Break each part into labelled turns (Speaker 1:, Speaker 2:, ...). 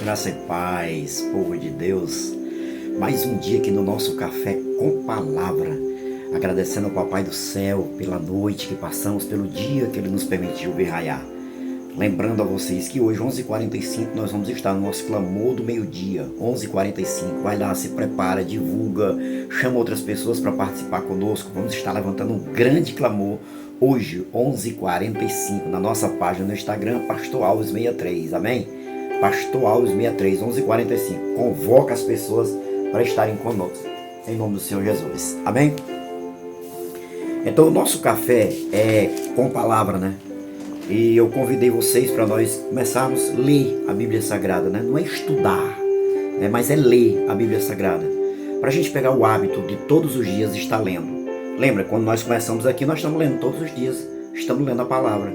Speaker 1: Graça e paz, povo de Deus. Mais um dia aqui no nosso Café com Palavra. Agradecendo ao Papai do Céu pela noite que passamos, pelo dia que Ele nos permitiu ver raiar. Lembrando a vocês que hoje, 11h45, nós vamos estar no nosso clamor do meio-dia. 11h45, vai lá, se prepara, divulga, chama outras pessoas para participar conosco. Vamos estar levantando um grande clamor hoje, 11h45, na nossa página no Instagram, Pastor Alves 63, amém? Pastor Alves 63, 11h45. Convoca as pessoas para estarem conosco, em nome do Senhor Jesus, amém? Então o nosso café é com palavra, né? E eu convidei vocês para nós começarmos a ler a Bíblia Sagrada, né? Não é estudar, né? Mas é ler a Bíblia Sagrada, para a gente pegar o hábito de todos os dias estar lendo. Lembra, quando nós começamos aqui, nós estamos lendo todos os dias, estamos lendo a palavra.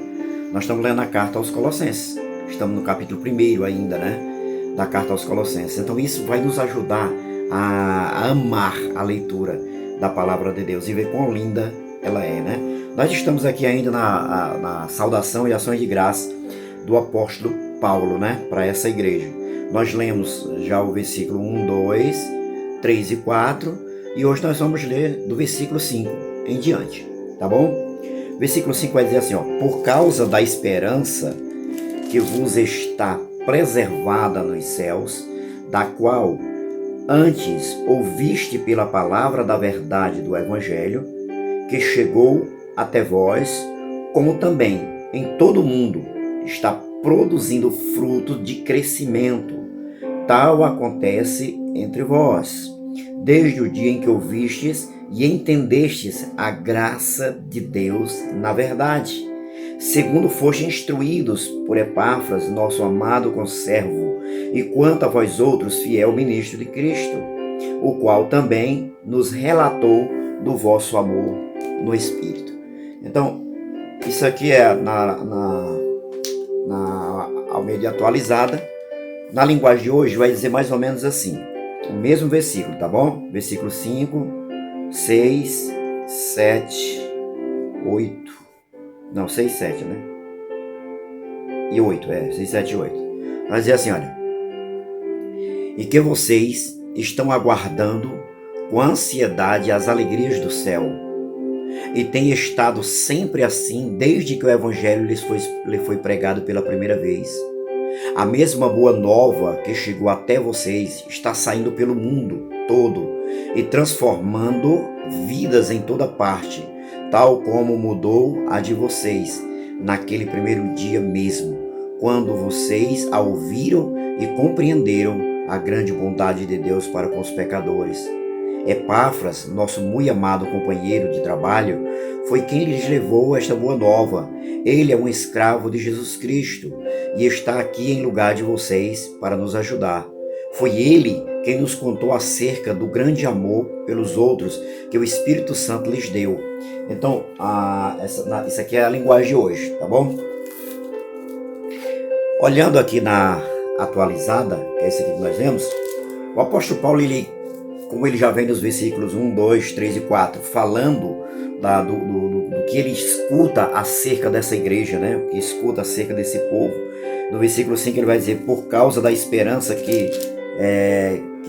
Speaker 1: Nós estamos lendo a carta aos Colossenses. Estamos no capítulo 1 ainda, né? Da carta aos Colossenses. Então isso vai nos ajudar a amar a leitura da palavra de Deus e ver quão linda ela é, né? Nós estamos aqui ainda na saudação e ações de graça do apóstolo Paulo, né? Para essa igreja. Nós lemos já o versículo 1, 2, 3 e 4 e hoje nós vamos ler do versículo 5 em diante, tá bom? Versículo 5 vai dizer assim, ó: por causa da esperança que vos está preservada nos céus, da qual antes ouviste pela palavra da verdade do Evangelho, que chegou até vós, como também em todo o mundo está produzindo fruto de crescimento. Tal acontece entre vós, desde o dia em que ouvistes e entendestes a graça de Deus na verdade, segundo foste instruídos por Epáfras, nosso amado conservo, e quanto a vós outros, fiel ministro de Cristo, o qual também nos relatou do vosso amor no Espírito. Então, isso aqui é na Almeida atualizada. Na linguagem de hoje vai dizer mais ou menos assim, o mesmo versículo, tá bom? Versículo 5, 6, 7, 8... Não, 6, 7, né? E 8, 6, 7 e 8. Vai dizer assim, olha: e que vocês estão aguardando com ansiedade as alegrias do céu, e têm estado sempre assim desde que o Evangelho lhes foi pregado pela primeira vez. A mesma boa nova que chegou até vocês está saindo pelo mundo todo e transformando vidas em toda parte, tal como mudou a de vocês naquele primeiro dia mesmo, quando vocês a ouviram e compreenderam a grande bondade de Deus para com os pecadores. Epáfras, nosso muito amado companheiro de trabalho, foi quem lhes levou esta boa nova. Ele é um escravo de Jesus Cristo e está aqui em lugar de vocês para nos ajudar. Foi ele quem nos contou acerca do grande amor pelos outros que o Espírito Santo lhes deu. Então, isso aqui é a linguagem de hoje, tá bom? Olhando aqui na atualizada, que é esse aqui que nós vemos, o apóstolo Paulo, como ele já vem nos versículos 1, 2, 3 e 4, falando do que ele escuta acerca dessa igreja, né? O que escuta acerca desse povo. No versículo 5 ele vai dizer, por causa da esperança que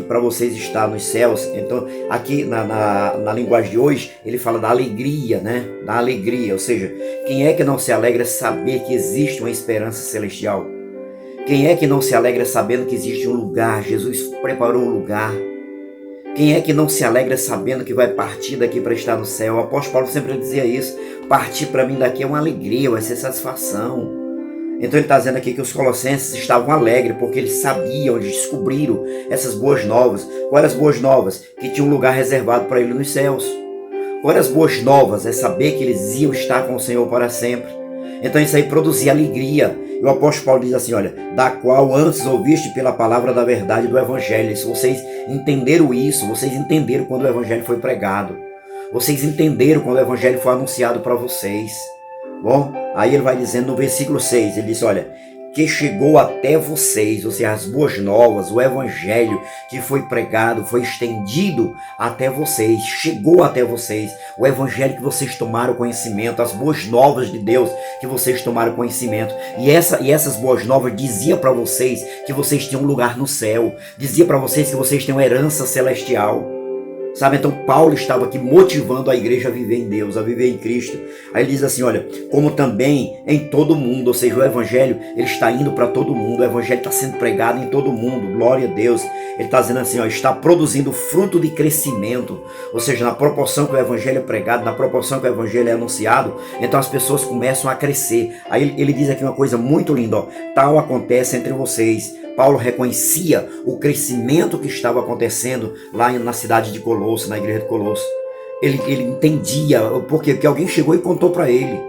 Speaker 1: para vocês está nos céus. Então aqui na linguagem de hoje ele fala da alegria, né? Da alegria, ou seja, quem é que não se alegra saber que existe uma esperança celestial? Quem é que não se alegra sabendo que existe um lugar? Jesus preparou um lugar. Quem é que não se alegra sabendo que vai partir daqui para estar no céu? O apóstolo Paulo sempre dizia isso: partir para mim daqui é uma alegria, vai ser satisfação. Então ele está dizendo aqui que os colossenses estavam alegres porque eles sabiam, eles descobriram essas boas novas. Quais as boas novas? Que tinha um lugar reservado para eles nos céus. Quais as boas novas? É saber que eles iam estar com o Senhor para sempre. Então isso aí produzia alegria. E o apóstolo Paulo diz assim, olha, da qual antes ouviste pela palavra da verdade do Evangelho. Se vocês entenderam isso, vocês entenderam quando o Evangelho foi pregado. Vocês entenderam quando o Evangelho foi anunciado para vocês. Bom, aí ele vai dizendo no versículo 6, ele diz, olha, que chegou até vocês, ou seja, as boas novas, o evangelho que foi pregado, foi estendido até vocês, chegou até vocês, o evangelho que vocês tomaram conhecimento, as boas novas de Deus que vocês tomaram conhecimento, e essas boas novas dizia para vocês que vocês tinham um lugar no céu, dizia para vocês que vocês têm uma herança celestial. Sabe, então Paulo estava aqui motivando a igreja a viver em Deus, a viver em Cristo. Aí ele diz assim, olha, como também em todo mundo, ou seja, o evangelho, ele está indo para todo mundo, o evangelho está sendo pregado em todo mundo, glória a Deus. Ele está dizendo assim, ó, está produzindo fruto de crescimento, ou seja, na proporção que o evangelho é pregado, na proporção que o evangelho é anunciado, então as pessoas começam a crescer. Aí ele diz aqui uma coisa muito linda, ó, tal acontece entre vocês. Paulo reconhecia o crescimento que estava acontecendo lá na cidade de Colosso, na igreja de Colosso. Ele entendia, porque alguém chegou e contou para ele.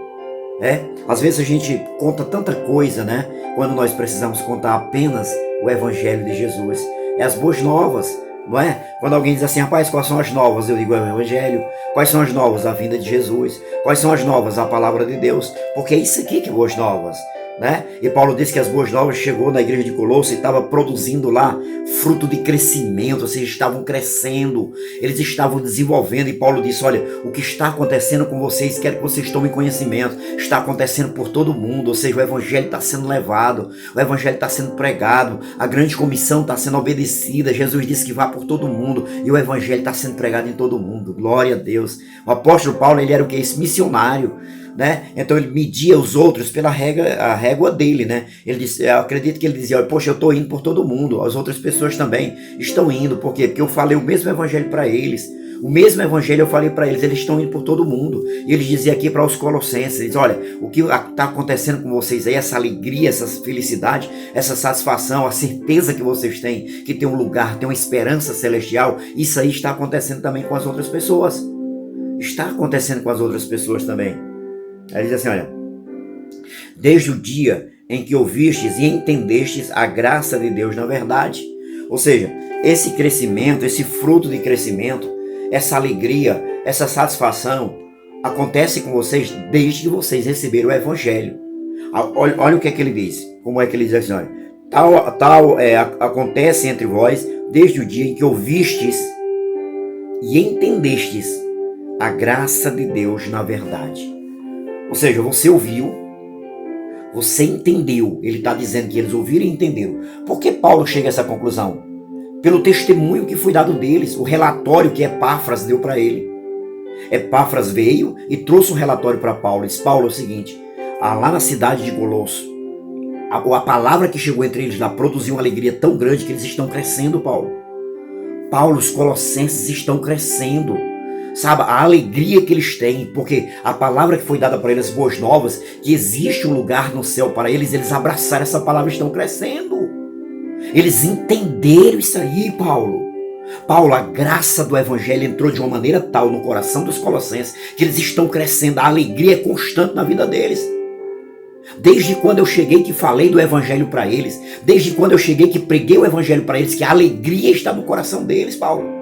Speaker 1: Às vezes a gente conta tanta coisa, né? Quando nós precisamos contar apenas o evangelho de Jesus. É as boas novas, não é? Quando alguém diz assim, rapaz, quais são as novas? Eu digo, é o evangelho. Quais são as novas? A vinda de Jesus. Quais são as novas? A palavra de Deus. Porque é isso aqui que é boas novas. Né? E Paulo disse que as boas novas chegou na igreja de Colosso e estava produzindo lá fruto de crescimento, ou seja, estavam crescendo, eles estavam desenvolvendo, e Paulo disse, olha, o que está acontecendo com vocês, quero que vocês tomem conhecimento, está acontecendo por todo mundo, ou seja, o evangelho está sendo levado, o evangelho está sendo pregado, a grande comissão está sendo obedecida, Jesus disse que vá por todo mundo, e o evangelho está sendo pregado em todo mundo, glória a Deus. O apóstolo Paulo, ele era o que? Esse missionário, né? Então ele media os outros pela régua dele, né? Ele disse, eu acredito que ele dizia, poxa, eu estou indo por todo mundo, as outras pessoas também estão indo, por quê? Porque eu falei o mesmo evangelho para eles, o mesmo evangelho eu falei para eles, eles estão indo por todo mundo. E ele dizia aqui para os colossenses, ele diz, olha, o que está acontecendo com vocês aí, essa alegria, essa felicidade, essa satisfação, a certeza que vocês têm, que tem um lugar, tem uma esperança celestial, isso aí está acontecendo também com as outras pessoas, está acontecendo com as outras pessoas também. Aí ele diz assim, olha, desde o dia em que ouvistes e entendestes a graça de Deus na verdade. Ou seja, esse crescimento, esse fruto de crescimento, essa alegria, essa satisfação, acontece com vocês desde que vocês receberam o evangelho. Olha o que é que ele diz, como é que ele diz assim, olha, acontece entre vós desde o dia em que ouvistes e entendestes a graça de Deus na verdade. Ou seja, você ouviu, você entendeu. Ele está dizendo que eles ouviram e entenderam. Por que Paulo chega a essa conclusão? Pelo testemunho que foi dado deles, o relatório que Epáfras deu para ele. Epáfras veio e trouxe um relatório para Paulo. Disse, Paulo, é o seguinte, lá na cidade de Colosso, a palavra que chegou entre eles lá produziu uma alegria tão grande que eles estão crescendo, Paulo. Paulo, os colossenses estão crescendo. Sabe, a alegria que eles têm, porque a palavra que foi dada para eles, boas novas, que existe um lugar no céu para eles, eles abraçaram essa palavra e estão crescendo. Eles entenderam isso aí, Paulo. Paulo, a graça do evangelho entrou de uma maneira tal no coração dos colossenses, que eles estão crescendo, a alegria é constante na vida deles. Desde quando eu cheguei que falei do evangelho para eles, desde quando eu cheguei que preguei o evangelho para eles, que a alegria está no coração deles, Paulo.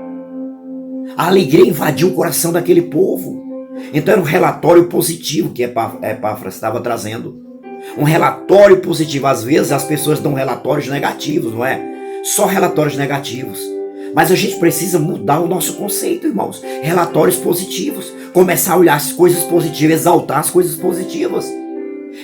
Speaker 1: A alegria invadiu o coração daquele povo. Então era um relatório positivo que Epáfras estava trazendo. Um relatório positivo. Às vezes as pessoas dão relatórios negativos, não é? Só relatórios negativos. Mas a gente precisa mudar o nosso conceito, irmãos. Relatórios positivos. Começar a olhar as coisas positivas, exaltar as coisas positivas.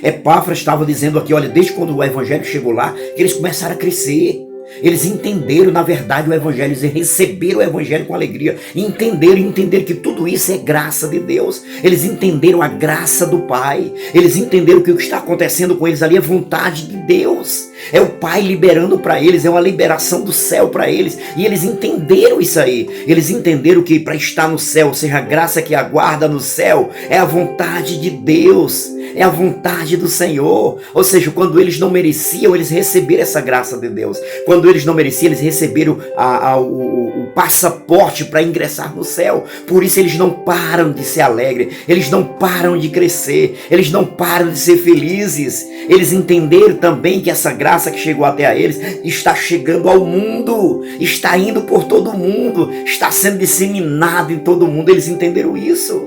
Speaker 1: Epáfras estava dizendo aqui, olha, desde quando o evangelho chegou lá, que eles começaram a crescer. Eles entenderam, na verdade, o evangelho, eles receberam o evangelho com alegria, entenderam que tudo isso é graça de Deus, eles entenderam a graça do Pai, eles entenderam que o que está acontecendo com eles ali é vontade de Deus, é o Pai liberando para eles, é uma liberação do céu para eles, e eles entenderam isso aí, eles entenderam que para estar no céu, ou seja, a graça que aguarda no céu, é a vontade de Deus, é a vontade do Senhor, ou seja, quando eles não mereciam, eles receberam essa graça de Deus, quando eles não mereciam, eles receberam o passaporte para ingressar no céu. Por isso eles não param de ser alegres, eles não param de crescer, eles não param de ser felizes. Eles entenderam também que essa graça que chegou até a eles está chegando ao mundo, está indo por todo mundo, está sendo disseminado em todo mundo. Eles entenderam isso.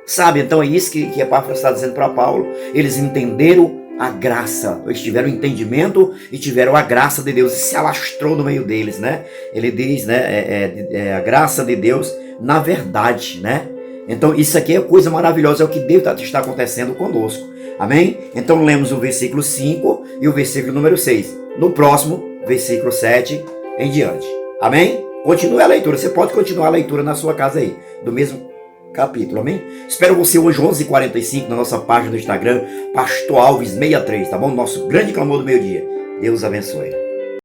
Speaker 1: Sabe, então é isso que Epáfras está dizendo para Paulo. Eles entenderam a graça, eles tiveram entendimento e tiveram a graça de Deus e se alastrou no meio deles, né? Ele diz, né, a graça de Deus na verdade, né? Então isso aqui é coisa maravilhosa, é o que Deus está acontecendo conosco, amém? Então lemos o versículo 5 e o versículo número 6, no próximo, versículo 7 em diante, amém? Continue a leitura, você pode continuar a leitura na sua casa aí, do mesmo capítulo, amém? Espero você hoje 11h45 na nossa página do Instagram, Pastor Alves 63, tá bom? Nosso grande clamor do meio-dia. Deus abençoe.